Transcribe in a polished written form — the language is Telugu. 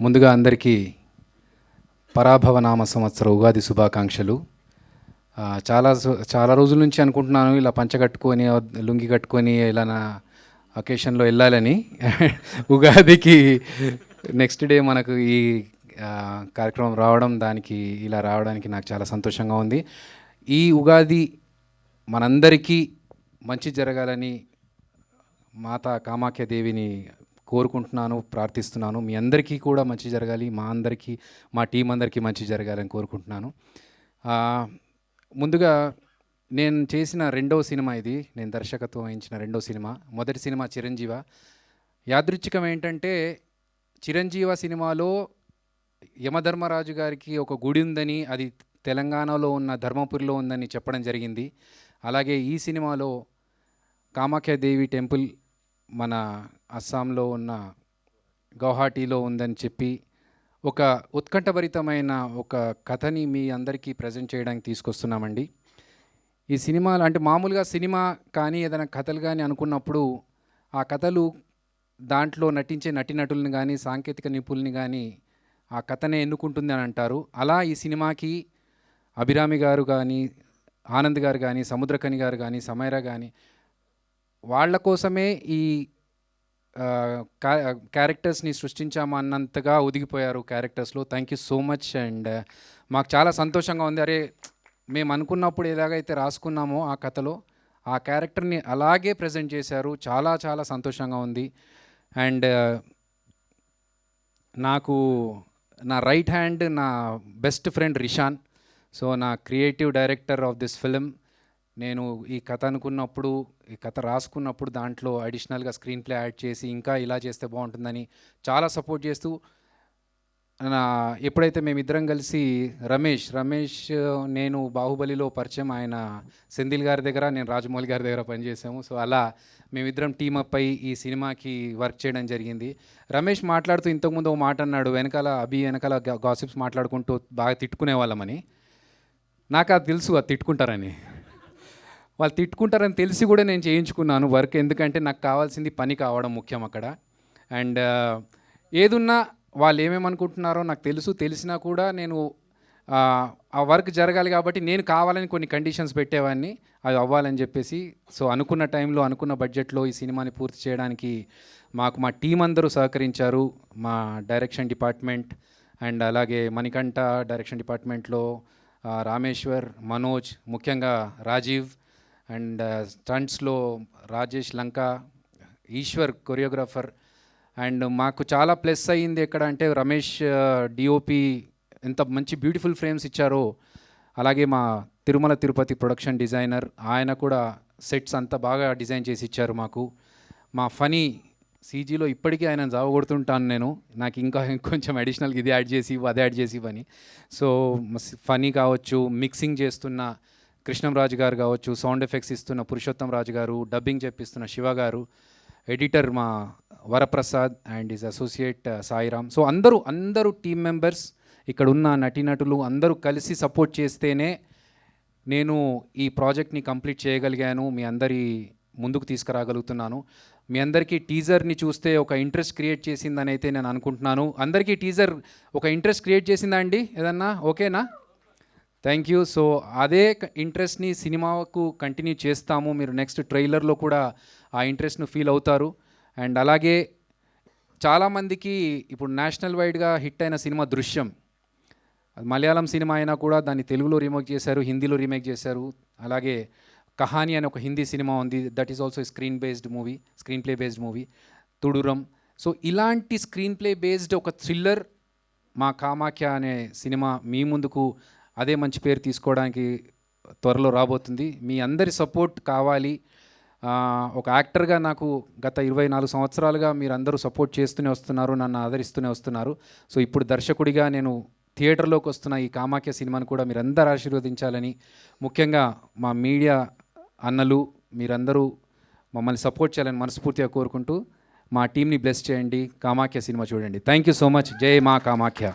ముందుగా అందరికీ పరాభవనామ సంవత్సర ఉగాది శుభాకాంక్షలు. చాలా రోజుల నుంచి అనుకుంటున్నాను ఇలా పంచ కట్టుకొని లుంగి కట్టుకొని ఇలా నా అకేషన్లో వెళ్ళాలని. ఉగాదికి నెక్స్ట్ డే మనకు ఈ కార్యక్రమం రావడం, దానికి ఇలా రావడానికి నాకు చాలా సంతోషంగా ఉంది. ఈ ఉగాది మనందరికీ మంచి జరగాలని మాతా కామాఖ్య దేవిని కోరుకుంటున్నాను, ప్రార్థిస్తున్నాను. మీ అందరికీ కూడా మంచి జరగాలి, మా టీం అందరికీ మంచి జరగాలని కోరుకుంటున్నాను. ముందుగా నేను చేసిన రెండవ సినిమా ఇది, నేను దర్శకత్వం వహించిన రెండవ సినిమా. మొదటి సినిమా చిరంజీవ. యాదృచ్ఛికం ఏంటంటే చిరంజీవ సినిమాలో యమధర్మరాజు గారికి ఒక గుడి ఉందని, అది తెలంగాణలో ఉన్న ధర్మపురిలో ఉందని చెప్పడం జరిగింది. అలాగే ఈ సినిమాలో కామాఖ్యాదేవి టెంపుల్ మన అస్సాంలో ఉన్న గౌహాటీలో ఉందని చెప్పి ఒక ఉత్కంఠభరితమైన ఒక కథని మీ అందరికీ ప్రజెంట్ చేయడానికి తీసుకొస్తున్నామండి. ఈ సినిమాలు అంటే మామూలుగా సినిమా కానీ ఏదైనా కథలు కానీ అనుకున్నప్పుడు ఆ కథలు దాంట్లో నటించే నటీనటులను కానీ సాంకేతిక నిపుణుల్ని కానీ ఆ కథనే ఎన్నుకుంటుంది అని అంటారు. అలా ఈ సినిమాకి అభిరామి గారు కానీ, ఆనంద్ గారు కానీ, సముద్రకని గారు కానీ, సమైరా కానీ వాళ్ళ కోసమే ఈ క్యారెక్టర్స్ని సృష్టించామన్నంతగా ఒదిగిపోయారు క్యారెక్టర్స్లో. Thank you so much. And మాకు చాలా సంతోషంగా ఉంది. అరే, మేము అనుకున్నప్పుడు ఎలాగైతే రాసుకున్నామో ఆ కథలో ఆ క్యారెక్టర్ని అలాగే ప్రజెంట్ చేశారు. చాలా చాలా సంతోషంగా ఉంది. అండ్ నాకు నా రైట్ హ్యాండ్, నా బెస్ట్ ఫ్రెండ్ రిషాన్. సో నా creative director of this film. నేను ఈ కథ అనుకున్నప్పుడు, ఈ కథ రాసుకున్నప్పుడు దాంట్లో అడిషనల్గా స్క్రీన్ ప్లే యాడ్ చేసి ఇంకా ఇలా చేస్తే బాగుంటుందని చాలా సపోర్ట్ చేస్తూ ఎప్పుడైతే మేమిద్దరం కలిసి రమేష్ నేను బాహుబలిలో పరిచయం, ఆయన సెంధిల్ గారి దగ్గర, నేను రాజమౌళి గారి దగ్గర పనిచేసాము. సో అలా మేమిద్దరం టీమప్ అయి ఈ సినిమాకి వర్క్ చేయడం జరిగింది. రమేష్ మాట్లాడుతూ ఇంతకుముందు ఓ మాట అన్నాడు, వెనకాల గాసిప్స్ మాట్లాడుకుంటూ బాగా తిట్టుకునే వాళ్ళమని. నాకు అది తెలుసు, అది తిట్టుకుంటారని. వాళ్ళు తిట్టుకుంటారని తెలిసి కూడా నేను చేయించుకున్నాను వర్క్. ఎందుకంటే నాకు కావాల్సింది పని కావడం ముఖ్యం అక్కడ. అండ్ ఏదున్నా వాళ్ళు ఏమేమనుకుంటున్నారో నాకు తెలిసినా కూడా నేను ఆ వర్క్ జరగాలి కాబట్టి నేను కావాలని కొన్ని కండిషన్స్ పెట్టేవాడిని, అది అవ్వాలని చెప్పేసి. సో అనుకున్న టైంలో, అనుకున్న బడ్జెట్లో ఈ సినిమాని పూర్తి చేయడానికి మా టీం అందరూ సహకరించారు. మా డైరెక్షన్ డిపార్ట్మెంట్ అండ్ అలాగే మణికంఠ డైరెక్షన్ డిపార్ట్మెంట్లో రామేశ్వర్, మనోజ్, ముఖ్యంగా రాజీవ్, అండ్ స్టంట్స్లో రాజేష్ లంక, ఈశ్వర్ కొరియోగ్రాఫర్. అండ్ మాకు చాలా ప్లస్ అయ్యింది ఎక్కడ అంటే రమేష్ డిఓపి ఎంత మంచి బ్యూటిఫుల్ ఫ్రేమ్స్ ఇచ్చారో, అలాగే మా తిరుమల తిరుపతి ప్రొడక్షన్ డిజైనర్, ఆయన కూడా సెట్స్ అంతా బాగా డిజైన్ చేసి ఇచ్చారు మాకు. మా ఫనీ సీజీలో ఇప్పటికీ ఆయన జావగొడుతుంటాను నేను, నాకు ఇంకా కొంచెం అడిషనల్గా ఇది యాడ్ చేసి అది యాడ్ చేసి ఇవని. సో ఫనీ కావచ్చు, మిక్సింగ్ చేస్తున్న కృష్ణంరాజు గారు కావచ్చు, సౌండ్ ఎఫెక్ట్స్ ఇస్తున్న పురుషోత్తం రాజు గారు, డబ్బింగ్ చెప్పిస్తున్న శివ గారు, ఎడిటర్ మా Varaprasad and is associate Sairam. So అందరూ టీమ్ మెంబర్స్, ఇక్కడ ఉన్న నటీనటులు అందరూ కలిసి సపోర్ట్ చేస్తేనే నేను ఈ ప్రాజెక్ట్ని కంప్లీట్ చేయగలిగాను, మీ అందరి ముందుకు తీసుకురాగలుగుతున్నాను. మీ అందరికీ టీజర్ని చూస్తే ఒక ఇంట్రెస్ట్ క్రియేట్ చేసిందని అయితే నేను అనుకుంటున్నాను. అందరికీ టీజర్ ఒక ఇంట్రెస్ట్ క్రియేట్ చేసిందా అండి? ఏదన్నా ఓకేనా? Thank you. సో అదే ఇంట్రెస్ట్ని సినిమాకు కంటిన్యూ చేస్తాము. మీరు నెక్స్ట్ ట్రైలర్లో కూడా ఆ ఇంట్రెస్ట్ను ఫీల్ అవుతారు. అండ్ అలాగే చాలామందికి ఇప్పుడు నేషనల్ వైడ్గా హిట్ అయిన సినిమా దృశ్యం, అది మలయాళం సినిమా అయినా కూడా దాన్ని తెలుగులో రీమేక్ చేశారు, హిందీలో రీమేక్ చేశారు. అలాగే కహాని అనే ఒక హిందీ సినిమా ఉంది, that is also screenplay based movie తుడురం. సో ఇలాంటి స్క్రీన్ ప్లే బేస్డ్ ఒక థ్రిల్లర్ మా కామాఖ్య అనే సినిమా మీ ముందుకు అదే మంచి పేరు తీసుకోవడానికి త్వరలో రాబోతుంది. మీ అందరి సపోర్ట్ కావాలి. ఒక యాక్టర్గా నాకు గత 24 సంవత్సరాలుగా మీరందరూ సపోర్ట్ చేస్తూనే వస్తున్నారు, నన్ను ఆదరిస్తూనే వస్తున్నారు. సో ఇప్పుడు దర్శకుడిగా నేను థియేటర్లోకి వస్తున్న ఈ కామాఖ్య సినిమాను కూడా మీరందరూ ఆశీర్వదించాలని, ముఖ్యంగా మా మీడియా అన్నలు మీరందరూ మమ్మల్ని సపోర్ట్ చేయాలని మనస్ఫూర్తిగా కోరుకుంటూ మా టీంని బ్లెస్ చేయండి. కామాఖ్య సినిమా చూడండి. Thank you so much. జై మా కామాఖ్య.